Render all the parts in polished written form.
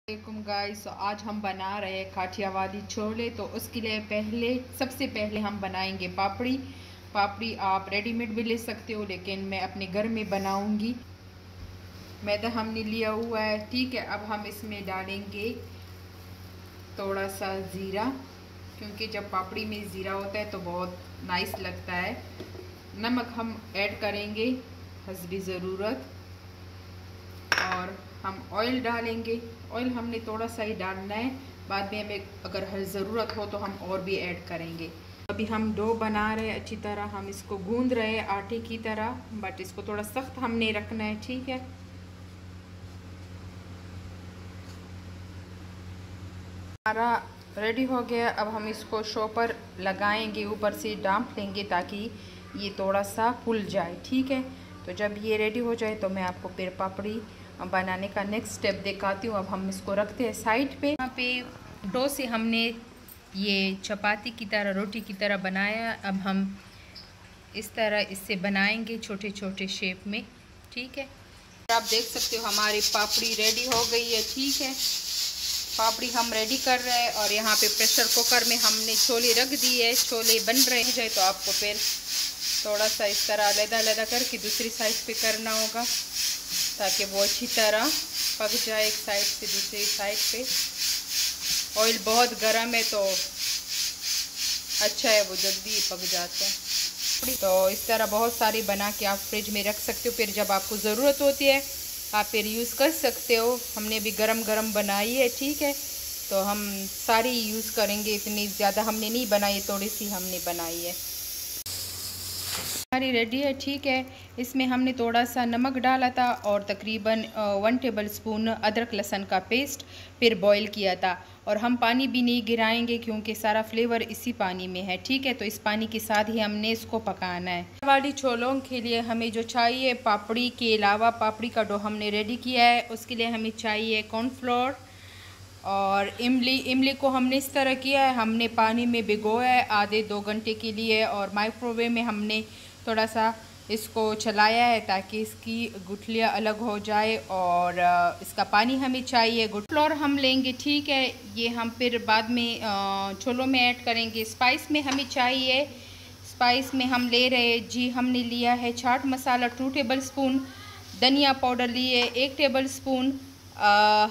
वालेकुम गाइस। तो आज हम बना रहे हैं काठियावादी छोले। तो उसके लिए सबसे पहले हम बनाएंगे पापड़ी आप रेडीमेड भी ले सकते हो, लेकिन मैं अपने घर में बनाऊंगी। मैदा हमने लिया हुआ है, ठीक है। अब हम इसमें डालेंगे थोड़ा सा ज़ीरा, क्योंकि जब पापड़ी में ज़ीरा होता है तो बहुत नाइस लगता है। नमक हम ऐड करेंगे हस्बी ज़रूरत, और हम ऑयल डालेंगे। ऑयल हमने थोड़ा सा ही डालना है, बाद में हमें अगर हर ज़रूरत हो तो हम और भी ऐड करेंगे। अभी हम डो बना रहे हैं, अच्छी तरह हम इसको गूंद रहे हैं आटे की तरह, बट इसको थोड़ा सख्त हमने रखना है, ठीक है। हमारा रेडी हो गया। अब हम इसको शो पर लगाएंगे, ऊपर से डांप लेंगे ताकि ये थोड़ा सा फूल जाए, ठीक है। तो जब ये रेडी हो जाए तो मैं आपको फिर पापड़ी बनाने का नेक्स्ट स्टेप दिखाती हूँ। अब हम इसको रखते हैं साइड पे। यहाँ पे डो से हमने ये चपाती की तरह, रोटी की तरह बनाया। अब हम इस तरह इससे बनाएंगे छोटे छोटे शेप में, ठीक है। आप देख सकते हो हमारी पापड़ी रेडी हो गई है, ठीक है। पापड़ी हम रेडी कर रहे हैं, और यहाँ पे प्रेशर कुकर में हमने छोले रख दिए। छोले बन रहे हैं, तो आपको फिर थोड़ा सा इस तरह अलग-अलग करके दूसरी साइड पे करना होगा, ताकि वो अच्छी तरह पक जाए एक साइड से दूसरी साइड पे। ऑयल बहुत गर्म है तो अच्छा है, वो जल्दी पक जाता है। तो इस तरह बहुत सारी बना के आप फ्रिज में रख सकते हो, फिर जब आपको ज़रूरत होती है आप फिर यूज़ कर सकते हो। हमने भी गरम गरम बनाई है, ठीक है। तो हम सारी यूज़ करेंगे, इतनी ज़्यादा हमने नहीं बनाई, थोड़ी सी हमने बनाई है। हमारी रेडी है, ठीक है। इसमें हमने थोड़ा सा नमक डाला था और तकरीबन 1 टेबल स्पून अदरक लहसुन का पेस्ट फिर बॉईल किया था। और हम पानी भी नहीं गिराएंगे क्योंकि सारा फ्लेवर इसी पानी में है, ठीक है। तो इस पानी के साथ ही हमने इसको पकाना है। वाली छोलों के लिए हमें जो चाहिए, पापड़ी के अलावा पापड़ी का डो हमने रेडी किया है। उसके लिए हमें चाहिए कॉर्नफ्लोर और इमली को हमने इस तरह किया है, हमने पानी में भिगोया है आधे 2 घंटे के लिए, और माइक्रोवेव में हमने थोड़ा सा इसको चलाया है ताकि इसकी गुठलियाँ अलग हो जाए। और इसका पानी हमें चाहिए। गुड फ्लोर हम लेंगे, ठीक है। ये हम फिर बाद में छोलों में ऐड करेंगे। स्पाइस में हमें चाहिए, स्पाइस में हम ले रहे हैं जी, हमने लिया है चाट मसाला 2 टेबल स्पून, धनिया पाउडर लिए 1 टेबल स्पून,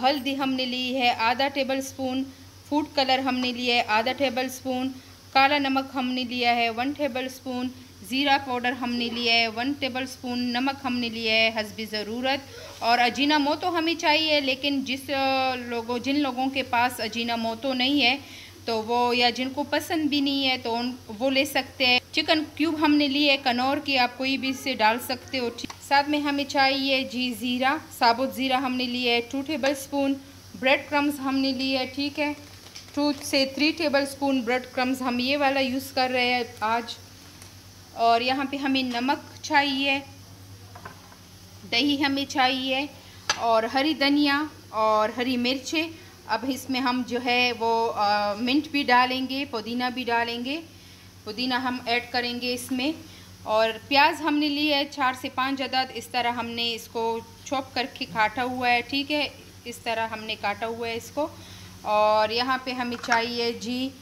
हल्दी हमने ली है आधा टेबल स्पून, फूड कलर हमने लिया है आधा टेबल स्पून, काला नमक हमने लिया है 1 टेबल स्पून, ज़ीरा पाउडर हमने लिया है 1 टेबल स्पून, नमक हमने लिया है हस्बी ज़रूरत। और अजीनामोटो हमें चाहिए, लेकिन जिन लोगों के पास अजीनामोटो नहीं है तो वो, या जिनको पसंद भी नहीं है तो वो ले सकते हैं। चिकन क्यूब हमने लिए कनौर की, आप कोई भी इसे डाल सकते हो। साथ में हमें चाहिए जी ज़ीरा, साबुत ज़ीरा हमने लिए है 2 टेबल स्पून, ब्रेड क्रम्स हमने लिए है, ठीक है। 2 से 3 टेबल स्पून ब्रेड क्रम्स हम ये वाला यूज़ कर रहे हैं आज। और यहाँ पे हमें नमक चाहिए, दही हमें चाहिए, और हरी धनिया और हरी मिर्चें। अब इसमें हम जो है वो मिंट भी डालेंगे, पुदीना भी डालेंगे, पुदीना हम ऐड करेंगे इसमें। और प्याज हमने लिए है 4 से 5 अदद, इस तरह हमने इसको चॉप करके काटा हुआ है, ठीक है। इस तरह हमने काटा हुआ है इसको। और यहाँ पे हमें चाहिए जी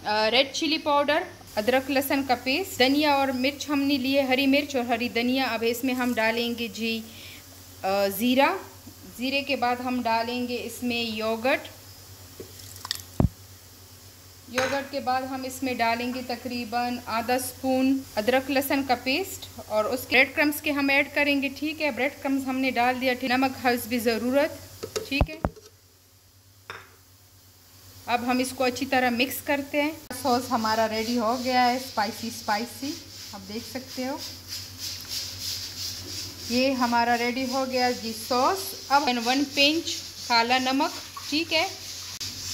रेड चिली पाउडर, अदरक लहसुन का पेस्ट, धनिया और मिर्च हमने लिए, हरी मिर्च और हरी धनिया। अब इसमें हम डालेंगे जी ज़ीरा, ज़ीरे के बाद हम डालेंगे इसमें योगर्ट के बाद हम इसमें डालेंगे तकरीबन आधा स्पून अदरक लहसुन का पेस्ट, और उसके ब्रेड क्रम्स के हम ऐड करेंगे, ठीक है। ब्रेड क्रम्स हमने डाल दिया, नमक हस्बी ज़रूरत, ठीक है। अब हम इसको अच्छी तरह मिक्स करते हैं। सॉस हमारा रेडी हो गया है, स्पाइसी आप देख सकते हो। ये हमारा रेडी हो गया जी सॉस। अब 1 पिंच काला नमक, ठीक है।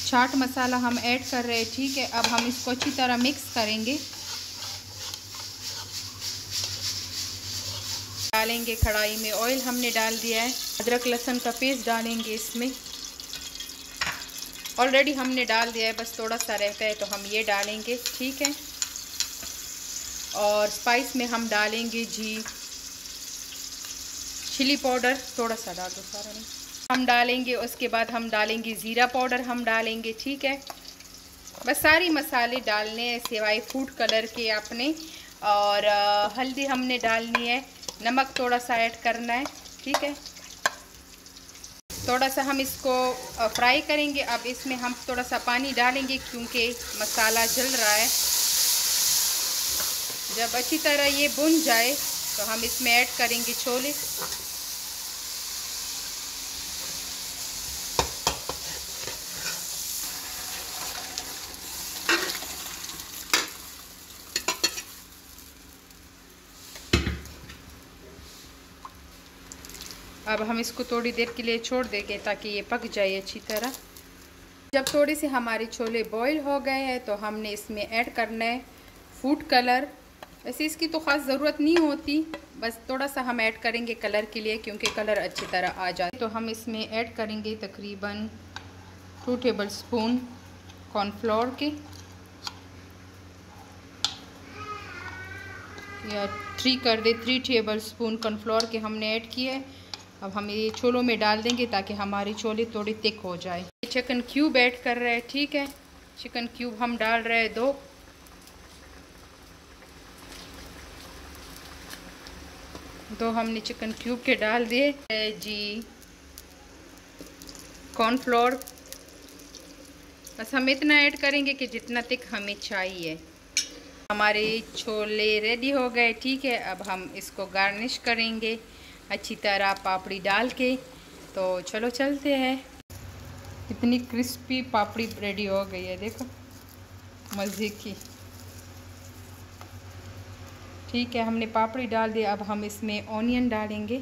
चाट मसाला हम ऐड कर रहे हैं, ठीक है। अब हम इसको अच्छी तरह मिक्स करेंगे। डालेंगे कढ़ाई में ऑयल हमने डाल दिया है, अदरक लहसुन का पेस्ट डालेंगे इसमें, ऑलरेडी हमने डाल दिया है, बस थोड़ा सा रहता है तो हम ये डालेंगे, ठीक है। और स्पाइस में हम डालेंगे जी चिली पाउडर, थोड़ा सा डाल दो, सारा नहीं, हम डालेंगे। उसके बाद हम डालेंगे ज़ीरा पाउडर हम डालेंगे, ठीक है। बस सारी मसाले डालने हैं सिवाय फूड कलर के आपने। और हल्दी हमने डालनी है, नमक थोड़ा सा ऐड करना है, ठीक है। थोड़ा सा हम इसको फ्राई करेंगे। अब इसमें हम थोड़ा सा पानी डालेंगे क्योंकि मसाला जल रहा है। जब अच्छी तरह ये भुन जाए तो हम इसमें ऐड करेंगे छोले। अब हम इसको थोड़ी देर के लिए छोड़ देंगे ताकि ये पक जाए अच्छी तरह। जब थोड़े से हमारे छोले बॉईल हो गए हैं तो हमने इसमें ऐड करना है फूड कलर। वैसे इसकी तो ख़ास ज़रूरत नहीं होती, बस थोड़ा सा हम ऐड करेंगे कलर के लिए क्योंकि कलर अच्छी तरह आ जाए। तो हम इसमें ऐड करेंगे तकरीबन 2 टेबल स्पून कॉर्नफ्लोर के, या 3 कर दे। 3 टेबल स्पून कॉर्नफ्लोर के हमने ऐड किए। अब हम ये छोलों में डाल देंगे ताकि हमारे छोले थोड़े थिक हो जाए। चिकन क्यूब ऐड कर रहे हैं, ठीक है। चिकन क्यूब हम डाल रहे हैं 2। हमने चिकन क्यूब के डाल दिए जी। कॉर्नफ्लोर बस हम इतना ऐड करेंगे कि जितना थिक हमें चाहिए। हमारे छोले रेडी हो गए, ठीक है। अब हम इसको गार्निश करेंगे अच्छी तरह पापड़ी डाल के। तो चलो चलते हैं। कितनी क्रिस्पी पापड़ी रेडी हो गई है, देखो मज़े की, ठीक है। हमने पापड़ी डाल दी। अब हम इसमें ऑनियन डालेंगे,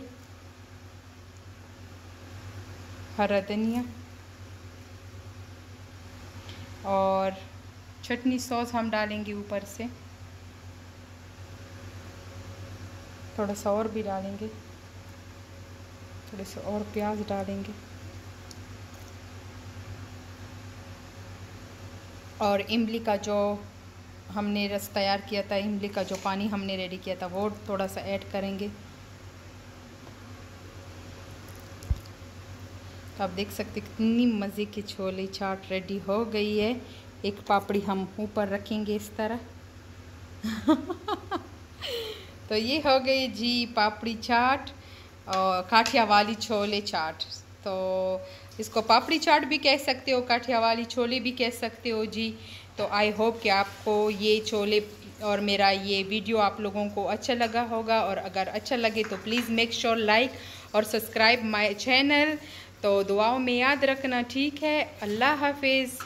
हरा धनिया और चटनी सॉस हम डालेंगे ऊपर से। थोड़ा सा और भी डालेंगे, थोड़े से और प्याज डालेंगे और इमली का जो हमने रस तैयार किया था, इमली का जो पानी हमने रेडी किया था वो थोड़ा सा ऐड करेंगे। तो आप देख सकते कितनी मज़े की छोले चाट रेडी हो गई है। एक पापड़ी हम ऊपर रखेंगे इस तरह। तो ये हो गई जी पापड़ी चाट और काठियावाली छोले चाट। तो इसको पापड़ी चाट भी कह सकते हो, काठियावाली छोले भी कह सकते हो जी। तो आई होप कि आपको ये छोले और मेरा ये वीडियो आप लोगों को अच्छा लगा होगा। और अगर अच्छा लगे तो प्लीज़ मेक श्योर लाइक और सब्सक्राइब माय चैनल। तो दुआओं में याद रखना, ठीक है। अल्लाह हाफिज़।